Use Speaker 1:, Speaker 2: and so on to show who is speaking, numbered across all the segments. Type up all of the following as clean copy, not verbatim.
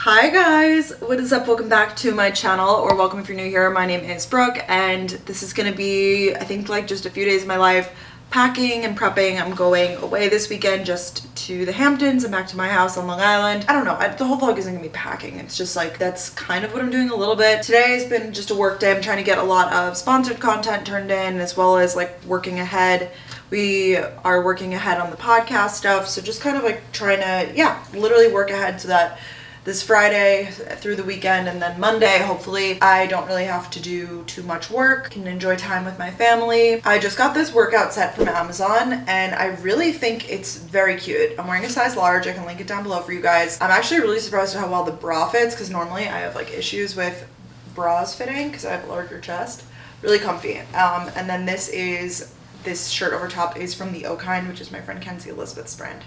Speaker 1: Hi guys, what is up? Welcome back to my channel, or welcome if you're new here. My name is Brooke and this is gonna be, I think, like just a few days of my life packing and prepping. I'm going away this weekend just to the Hamptons and back to my house on Long Island. I don't know, the whole vlog isn't gonna be packing. It's just like, that's kind of what I'm doing a little bit. Today has been just a work day. I'm trying to get a lot of sponsored content turned in, as well as like working ahead. We are working ahead on the podcast stuff, so just kind of like trying to, yeah, literally work ahead so that this Friday through the weekend and then Monday, hopefully, I don't really have to do too much work, can enjoy time with my family. I just got this workout set from Amazon and I really think it's very cute. I'm wearing a size large. I can link it down below for you guys. I'm actually really surprised at how well the bra fits, because normally I have like issues with bras fitting because I have a larger chest. Really comfy. And then this shirt over top is from the O Kind, which is my friend Kenzie Elizabeth's brand.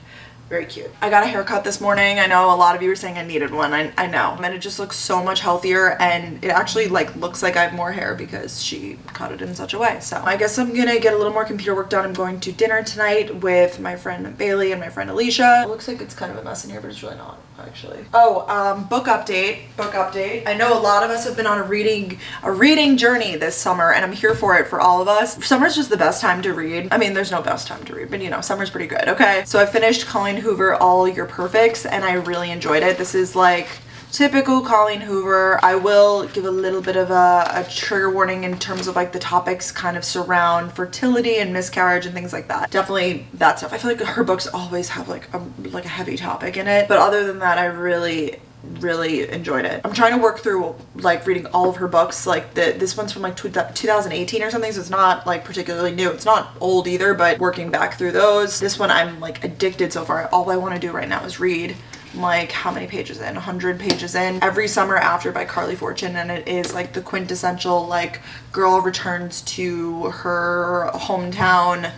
Speaker 1: Very cute. I got a haircut this morning. I know a lot of you were saying I needed one. I know. And it just looks so much healthier, and it actually like looks like I have more hair because she cut it in such a way. So I guess I'm gonna get a little more computer work done. I'm going to dinner tonight with my friend Bailey and my friend Alicia. It looks like it's kind of a mess in here, but it's really not, actually. Oh, book update. I know a lot of us have been on a reading journey this summer, and I'm here for it for all of us. Summer's just the best time to read. I mean, there's no best time to read, but you know, summer's pretty good, okay? So I finished Colleen Hoover, All Your Perfects, and I really enjoyed it. This is like typical Colleen Hoover. I will give a little bit of a trigger warning in terms of like the topics kind of surround fertility and miscarriage and things like that. Definitely that stuff. I feel like her books always have like a heavy topic in it, but other than that, I really enjoyed it. I'm trying to work through like reading all of her books. Like this one's from like 2018 or something, so it's not like particularly new. It's not old either, but working back through those. This one I'm like addicted so far. All I want to do right now is read. I'm like, how many pages in? 100 pages in. Every Summer After by Carly Fortune, and it is like the quintessential like girl returns to her hometown,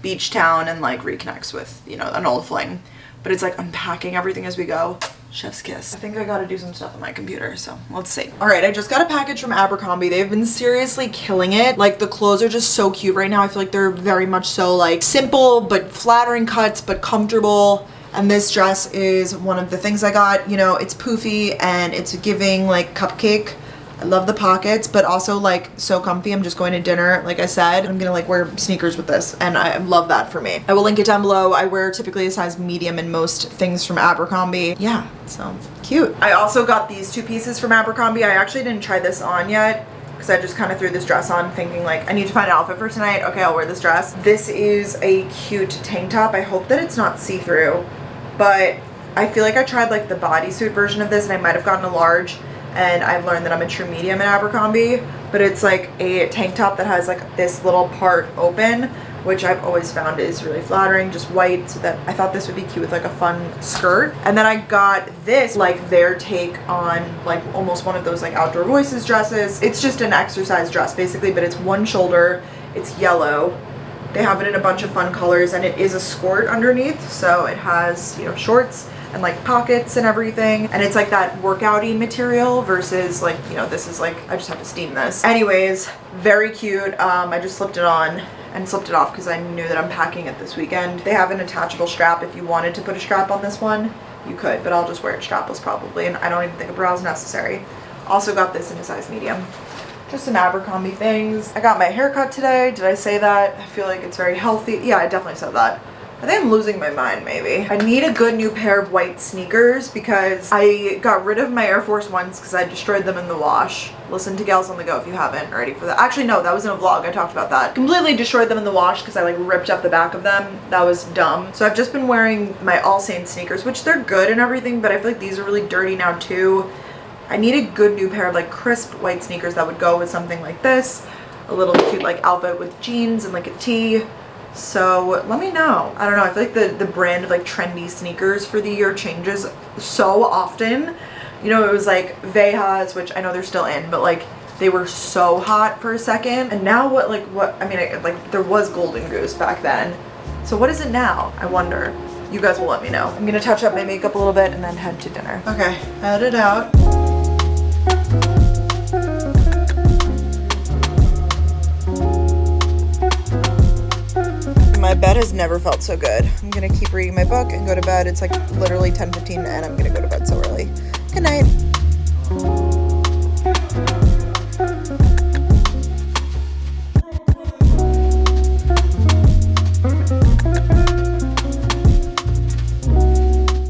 Speaker 1: beach town, and like reconnects with, you know, an old fling. But it's like unpacking everything as we go. Chef's kiss. I think I gotta do some stuff on my computer, so let's see. All right, I just got a package from Abercrombie. They've been seriously killing it. Like the clothes are just so cute right now. I feel like they're very much so like simple but flattering cuts but comfortable. And this dress is one of the things I got. You know, it's poofy and it's giving like cupcake. I love the pockets, but also like so comfy. I'm just going to dinner, like I said. I'm gonna like wear sneakers with this, and I love that for me. I will link it down below. I wear typically a size medium in most things from Abercrombie. Yeah, so cute. I also got these two pieces from Abercrombie. I actually didn't try this on yet because I just kind of threw this dress on thinking like, I need to find an outfit for tonight. Okay, I'll wear this dress. This is a cute tank top. I hope that it's not see-through, but I feel like I tried like the bodysuit version of this and I might have gotten a large, and I've learned that I'm a true medium in Abercrombie, but it's like a tank top that has like this little part open, which I've always found is really flattering, just white, so that I thought this would be cute with like a fun skirt. And then I got this, like their take on like almost one of those like Outdoor Voices dresses. It's just an exercise dress basically, but it's one shoulder, it's yellow. They have it in a bunch of fun colors, and it is a skirt underneath, so it has, you know, shorts and like pockets and everything, and it's like that workout-y material versus like, you know, this is like, I just have to steam this. Anyways, very cute. I just slipped it on and slipped it off because I knew that I'm packing it this weekend. They have an attachable strap. If you wanted to put a strap on this one, you could, but I'll just wear it strapless probably, and I don't even think a bra is necessary. Also got this in a size medium. Just some Abercrombie things. I got my hair cut today. Did I say that? I feel like it's very healthy. Yeah, I definitely said that. I think I'm losing my mind maybe. I need a good new pair of white sneakers because I got rid of my Air Force Ones because I destroyed them in the wash. Listen to Gals on the Go if you haven't already for that. Actually, no, that was in a vlog. I talked about that. Completely destroyed them in the wash because I like ripped up the back of them. That was dumb. So I've just been wearing my All Saints sneakers, which they're good and everything, but I feel like these are really dirty now too. I need a good new pair of like crisp white sneakers that would go with something like this. A little cute like outfit with jeans and like a tee. So let me know. I don't know, I feel like the brand of like trendy sneakers for the year changes so often. You know, it was like Vejas, which I know they're still in, but like they were so hot for a second. And now what, I mean, like there was Golden Goose back then. So what is it now? I wonder. You guys will let me know. I'm gonna touch up my makeup a little bit and then head to dinner. Okay, headed out. My bed has never felt so good. I'm gonna keep reading my book and go to bed. It's like literally 10:15 and I'm gonna go to bed so early. Good night. night.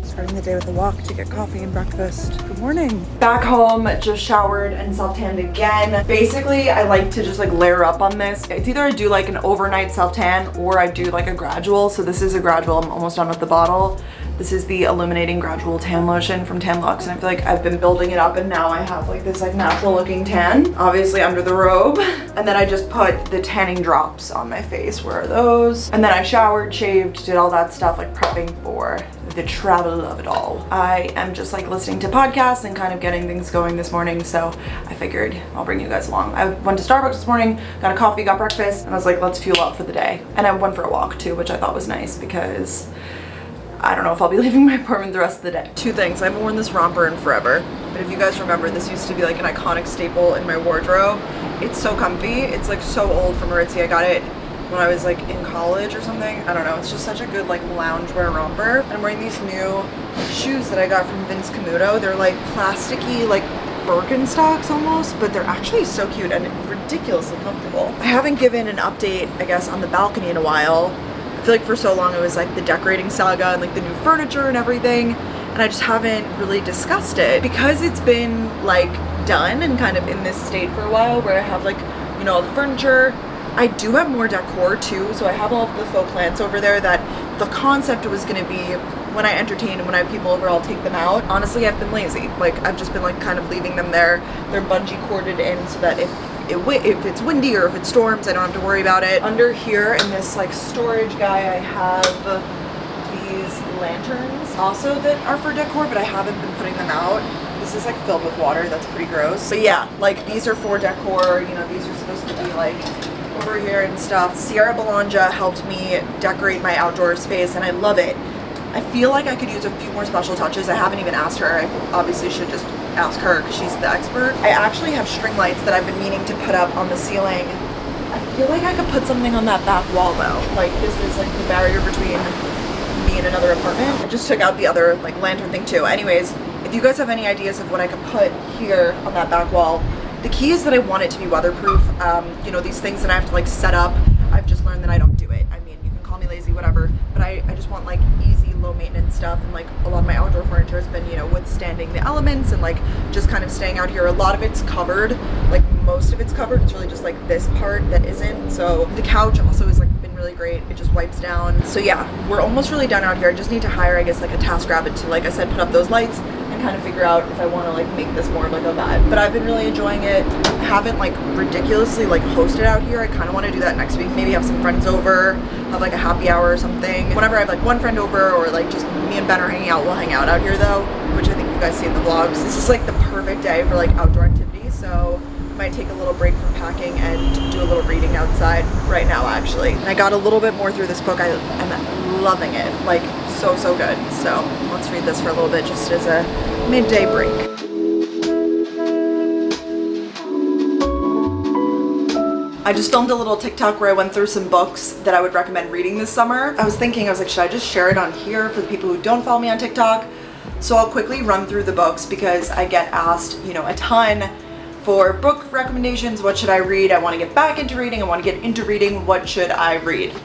Speaker 1: Starting the day with a walk to get coffee and breakfast. Good morning. Back home, just showered and self-tanned again. Basically, I like to just like layer up on this. It's either I do like an overnight self-tan or I do like a gradual. So this is a gradual. I'm almost done with the bottle. This is the Illuminating Gradual Tan Lotion from Tan Luxe, and I feel like I've been building it up and now I have like this like natural looking tan, obviously under the robe. And then I just put the tanning drops on my face. Where are those? And then I showered, shaved, did all that stuff, like prepping for the travel of it all. I am just like listening to podcasts and kind of getting things going this morning, so I figured I'll bring you guys along. I went to Starbucks this morning, got a coffee, got breakfast, and I was like, let's fuel up for the day. And I went for a walk too, which I thought was nice because I don't know if I'll be leaving my apartment the rest of the day. Two things, I haven't worn this romper in forever, but if you guys remember, this used to be like an iconic staple in my wardrobe. It's so comfy. It's like so old from Maritzi. I got it when I was like in college or something. I don't know, it's just such a good like loungewear romper. I'm wearing these new shoes that I got from Vince Camuto. They're like plasticky, like Birkenstocks almost, but they're actually so cute and ridiculously comfortable. I haven't given an update, I guess, on the balcony in a while. I feel like for so long it was like the decorating saga and like the new furniture and everything, and I just haven't really discussed it because it's been like done and kind of in this state for a while where I have like, you know, all the furniture. I do have more decor too, so I have all of the faux plants over there that the concept was going to be when I entertain and when I have people over, I'll take them out. Honestly, I've been lazy. Like, I've just been like kind of leaving them there. They're bungee corded in so that if it's windy or if it storms, I don't have to worry about it. Under here in this like storage guy, I have these lanterns also that are for decor, but I haven't been putting them out. This is like filled with water. That's pretty gross. But yeah, like these are for decor. You know, these are supposed to be like over here and stuff. Sierra Belongia helped me decorate my outdoor space and I love it. I feel like I could use a few more special touches. I haven't even asked her. I obviously should just ask her because she's the expert. I actually have string lights that I've been meaning to put up on the ceiling. I feel like I could put something on that back wall though. Like this is like the barrier between me and another apartment. I just took out the other like lantern thing too. Anyways, if you guys have any ideas of what I could put here on that back wall, the key is that I want it to be weatherproof. You know, these things that I have to like set up, I've just learned that I don't do it. I mean, you can call me lazy, whatever, but I just want like easy, low maintenance stuff, and like a lot of my outdoor furniture has been, you know, withstanding the elements and like just kind of staying out here. A lot of it's covered, like most of it's covered. It's really just like this part that isn't. So the couch also has like been really great. It just wipes down. So yeah, we're almost really done out here. I just need to hire, I guess, like a TaskRabbit to, like I said, put up those lights and kind of figure out if I want to like make this more of like a vibe. But I've been really enjoying it. I haven't like ridiculously like hosted out here. I kind of want to do that next week. Maybe have some friends over, have like a happy hour or something. Whenever I have like one friend over or like just me and Ben are hanging out, we'll hang out here though, which I think you guys see in the vlogs. This is like the perfect day for like outdoor activity. So I might take a little break from packing and do a little reading outside right now actually. And I got a little bit more through this book. I'm loving it. Like so good. So let's read this for a little bit just as a midday break. I just filmed a little TikTok where I went through some books that I would recommend reading this summer. I was like, should I just share it on here for the people who don't follow me on TikTok? So I'll quickly run through the books because I get asked, you know, a ton for book recommendations. What should I read? I want to get back into reading. I want to get into reading. What should I read?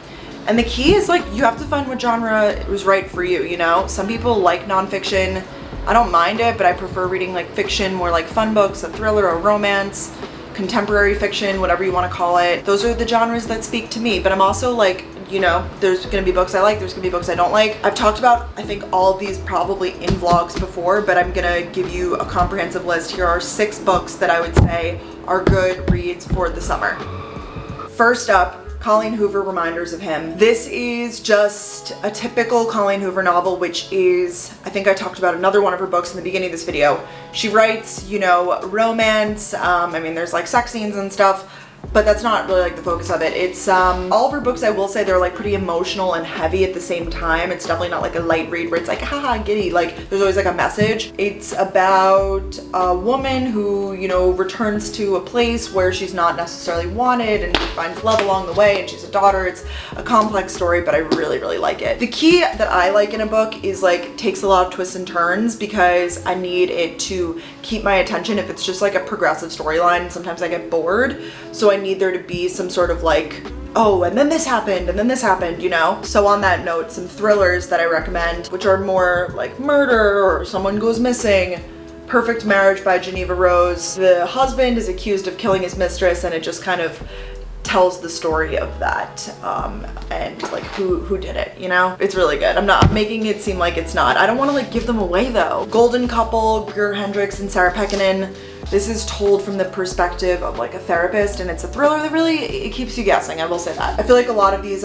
Speaker 1: And the key is like, you have to find what genre was right for you, you know? Some people like nonfiction. I don't mind it, but I prefer reading like fiction, more like fun books, a thriller, a romance, contemporary fiction, whatever you want to call it. Those are the genres that speak to me. But I'm also like, you know, there's gonna be books I like, there's gonna be books I don't like. I've talked about, I think, all of these probably in vlogs before, but I'm gonna give you a comprehensive list. Here are 6 books that I would say are good reads for the summer. First up, Colleen Hoover, Reminders of Him. This is just a typical Colleen Hoover novel, which is, I think I talked about another one of her books in the beginning of this video. She writes, you know, romance. I mean, there's like sex scenes and stuff, but that's not really like the focus of it. It's all of her books, I will say, they're like pretty emotional and heavy at the same time. It's definitely not like a light read where it's like haha giddy, like there's always like a message. It's about a woman who, you know, returns to a place where she's not necessarily wanted and finds love along the way, and she's a daughter. It's a complex story, but I really like it. The key that I like in a book is like takes a lot of twists and turns, because I need it to keep my attention. If it's just like a progressive storyline, sometimes I get bored, so I need there to be some sort of like, oh, and then this happened, and then this happened, you know? So on that note, some thrillers that I recommend, which are more like murder or someone goes missing. Perfect Marriage by Geneva Rose. The husband is accused of killing his mistress, and it just kind of tells the story of that and like who did it, you know? It's really good. I'm not making it seem like it's not. I don't want to like give them away though. Golden Couple, Greer, Hendricks, and Sarah Pekkanen. This is told from the perspective of like a therapist, and it's a thriller that really, it keeps you guessing, I will say that. I feel like a lot of these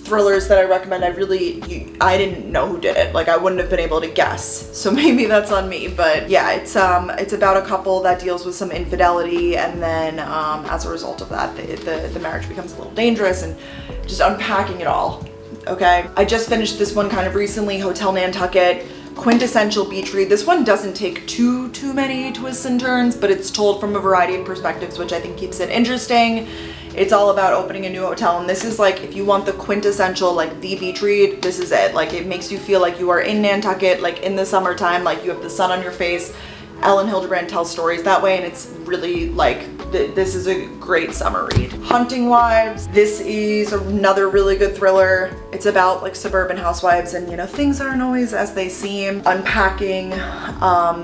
Speaker 1: thrillers that I recommend, I didn't know who did it. Like I wouldn't have been able to guess. So maybe that's on me, but yeah, it's about a couple that deals with some infidelity, and then as a result of that, the marriage becomes a little dangerous, and just unpacking it all, okay? I just finished this one kind of recently, Hotel Nantucket. Quintessential beach read. This one doesn't take too many twists and turns, but it's told from a variety of perspectives, which I think keeps it interesting. It's all about opening a new hotel, and this is like, if you want the quintessential like the beach read, this is it. Like it makes you feel like you are in Nantucket, like in the summertime, like you have the sun on your face. Elin Hilderbrand tells stories that way, and it's really like, this is a great summer read. Hunting Wives. This is another really good thriller. It's about like suburban housewives, and you know, things aren't always as they seem. Unpacking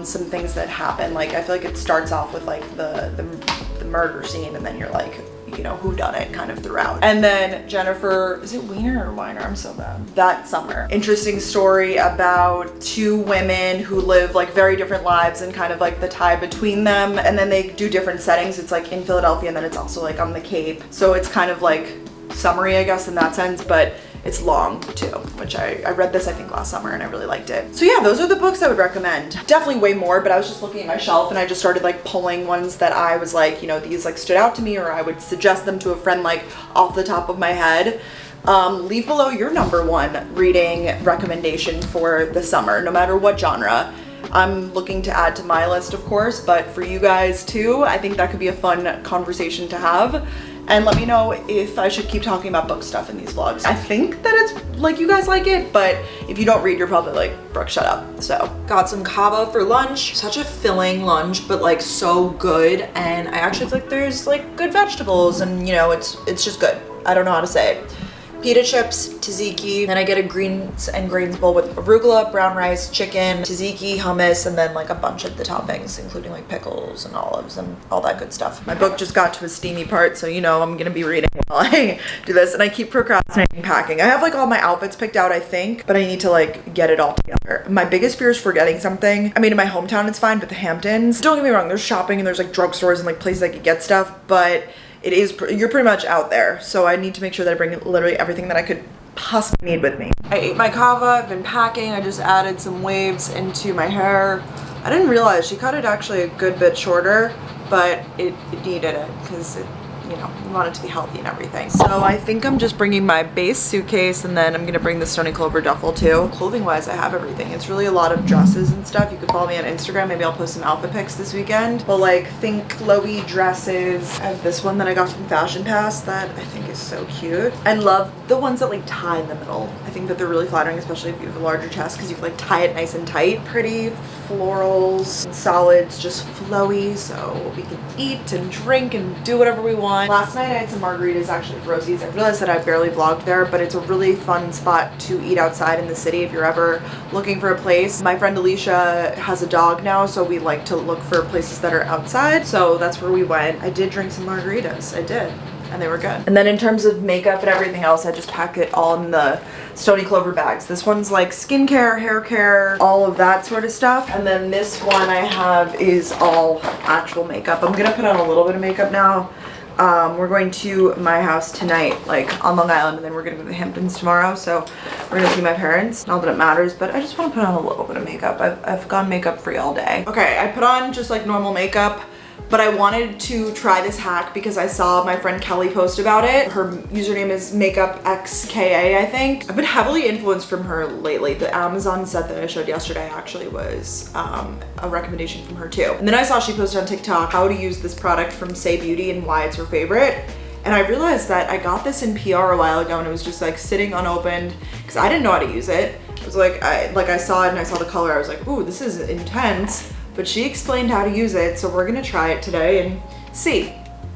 Speaker 1: some things that happen. Like I feel like it starts off with like the murder scene, and then you're like, you know, who done it kind of throughout. And then Jennifer, is it Weiner or Weiner? I'm so bad. That Summer. Interesting story about two women who live like very different lives, and kind of like the tie between them. And then they do different settings. It's like in Philadelphia, and then it's also like on the Cape. So it's kind of like summery, I guess, in that sense, but it's long too, which I read this I think last summer, and I really liked it. So yeah, those are the books I would recommend. Definitely way more, but I was just looking at my shelf, and I just started like pulling ones that I was like, you know, these like stood out to me, or I would suggest them to a friend like off the top of my head. Leave below your #1 reading recommendation for the summer, no matter what genre. I'm looking to add to my list, of course, but for you guys too, I think that could be a fun conversation to have. And let me know if I should keep talking about book stuff in these vlogs. I think that it's like you guys like it, but if you don't read, you're probably like, Brooke, shut up. So got some cobb for lunch. Such a filling lunch, but like so good. And I actually feel like there's like good vegetables, and you know, it's just good. I don't know how to say it. Pita chips, tzatziki, then I get a greens and grains bowl with arugula, brown rice, chicken, tzatziki, hummus, and then like a bunch of the toppings, including like pickles and olives and all that good stuff. My book just got to a steamy part, so you know I'm gonna be reading while I do this, and I keep procrastinating packing. I have like all my outfits picked out, I think, but I need to like get it all together. My biggest fear is forgetting something. I mean, in my hometown it's fine, but the Hamptons, don't get me wrong, there's shopping and there's like drugstores and like places I could get stuff, but you're pretty much out there, so I need to make sure that I bring literally everything that I could possibly need with me. I ate my kava, I've been packing, I just added some waves into my hair. I didn't realize she cut it actually a good bit shorter, but it needed it because it, you know, we want it to be healthy and everything. So I think I'm just bringing my base suitcase, and then I'm gonna bring the Stony Clover duffel too. Clothing wise, I have everything. It's really a lot of dresses and stuff. You can follow me on Instagram. Maybe I'll post some outfit pics this weekend. But like, think flowy dresses. I have this one that I got from Fashion Pass that I think is so cute. I love the ones that like tie in the middle. I think that they're really flattering, especially if you have a larger chest, because you can like tie it nice and tight. Pretty florals and solids, just flowy, so we can eat and drink and do whatever we want. Last night I had some margaritas actually at ROSIE'S. I realized that I barely vlogged there, but it's a really fun spot to eat outside in the city if you're ever looking for a place. My friend Alicia has a dog now, so we like to look for places that are outside, so that's where we went. I did drink some margaritas, I did, and they were good. And then in terms of makeup and everything else, I just pack it all in the Stony Clover bags. This one's like skincare, hair care, all of that sort of stuff. And then this one I have is all actual makeup. I'm gonna put on a little bit of makeup now. We're going to my house tonight, like on Long Island, and then we're gonna go to the Hamptons tomorrow, so we're gonna see my parents. Not that it matters, but I just want to put on a little bit of makeup. I've gone makeup free all day. Okay, I put on just like normal makeup, but I wanted to try this hack because I saw my friend Kelly post about it. Her username is makeupxka, I think. I've been heavily influenced from her lately. The Amazon set that I showed yesterday actually was a recommendation from her too. And then I saw she posted on TikTok how to use this product from Say Beauty and why it's her favorite. And I realized that I got this in PR a while ago and it was just like sitting unopened because I didn't know how to use it. It was like, I saw it and I saw the color. I was like, ooh, this is intense. But she explained how to use it, so we're gonna try it today and see.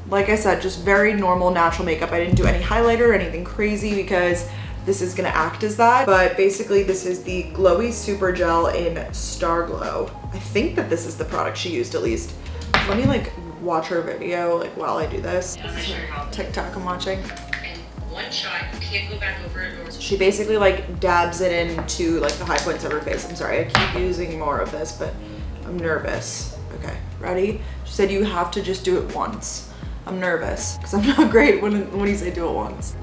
Speaker 1: Like I said, just very normal, natural makeup. I didn't do any highlighter or anything crazy because this is gonna act as that. But basically, this is the Glowy Super Gel in Star Glow. I think that this is the product she used at least. Let me like watch her video like while I do this. This is TikTok I'm watching.
Speaker 2: One shot, you can't go back over it.
Speaker 1: So she basically like dabs it into like the high points of her face. I'm sorry, I keep using more of this, but I'm nervous. Okay, ready? She said you have to just do it once. I'm nervous because I'm not great when you say do it once.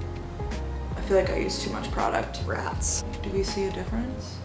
Speaker 1: I feel like I use too much product. Rats. Do we see a difference?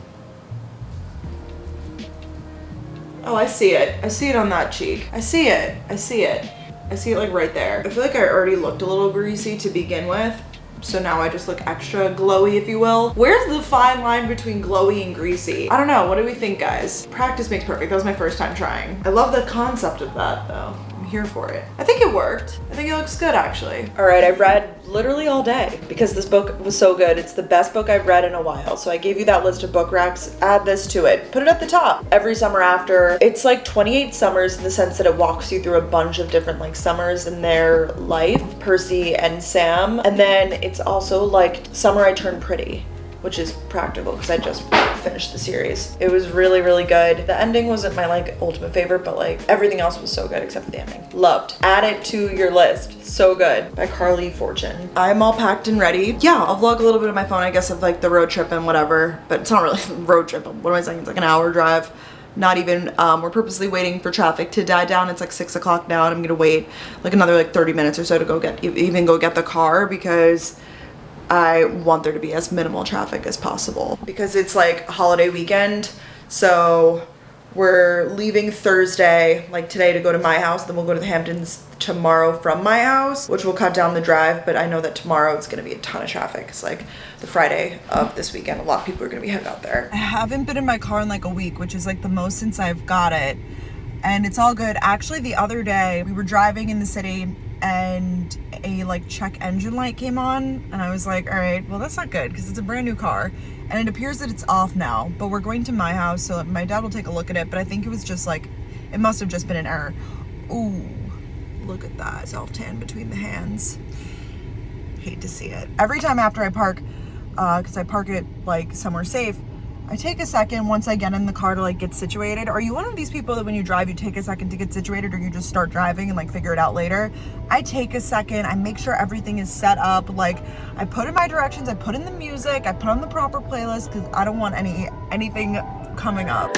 Speaker 1: Oh, I see it. I see it on that cheek. I see it. I see it. I see it like right there. I feel like I already looked a little greasy to begin with. So now I just look extra glowy, if you will. Where's the fine line between glowy and greasy? I don't know. What do we think, guys? Practice makes perfect. That was my first time trying. I love the concept of that, though. I'm here for it. I think it worked. I think it looks good, actually. All right, I read literally all day because this book was so good. It's the best book I've read in a while. So I gave you that list of book racks. Add this to it. Put it at the top. Every summer after. It's like 28 summers in the sense that it walks you through a bunch of different like summers in their life. Percy and Sam. And then it's also like Summer I Turned Pretty, which is practical because I just finished the series. It was really, really good. The ending wasn't my like ultimate favorite, but like everything else was so good except for the ending. Loved. Add it to your list. So good. By Carly Fortune. I'm all packed and ready. Yeah, I'll vlog a little bit on my phone, I guess, of like the road trip and whatever, but it's not really a road trip. What am I saying? It's like an hour drive. Not even, we're purposely waiting for traffic to die down. It's like 6 o'clock now and I'm gonna wait like another like 30 minutes or so to go get the car because I want there to be as minimal traffic as possible because it's like a holiday weekend. So we're leaving Thursday, like today, to go to my house. Then we'll go to the Hamptons tomorrow from my house, which will cut down the drive. But I know that tomorrow it's gonna be a ton of traffic. It's like the Friday of this weekend. A lot of people are gonna be heading out there. I haven't been in my car in like a week, which is like the most since I've got it. And it's all good. Actually, the other day we were driving in the city and a like check engine light came on and I was like, all right, well that's not good because it's a brand new car and it appears that it's off now, but we're going to my house so my dad will take a look at it, but I think it was just like, it must have just been an error. Ooh, look at that self-tan between the hands. Hate to see it. Every time after I park, because I park it like somewhere safe, I take a second once I get in the car to like get situated. Are you one of these people that when you drive, you take a second to get situated or you just start driving and like figure it out later? I take a second, I make sure everything is set up. Like I put in my directions, I put in the music, I put on the proper playlist because I don't want anything coming up.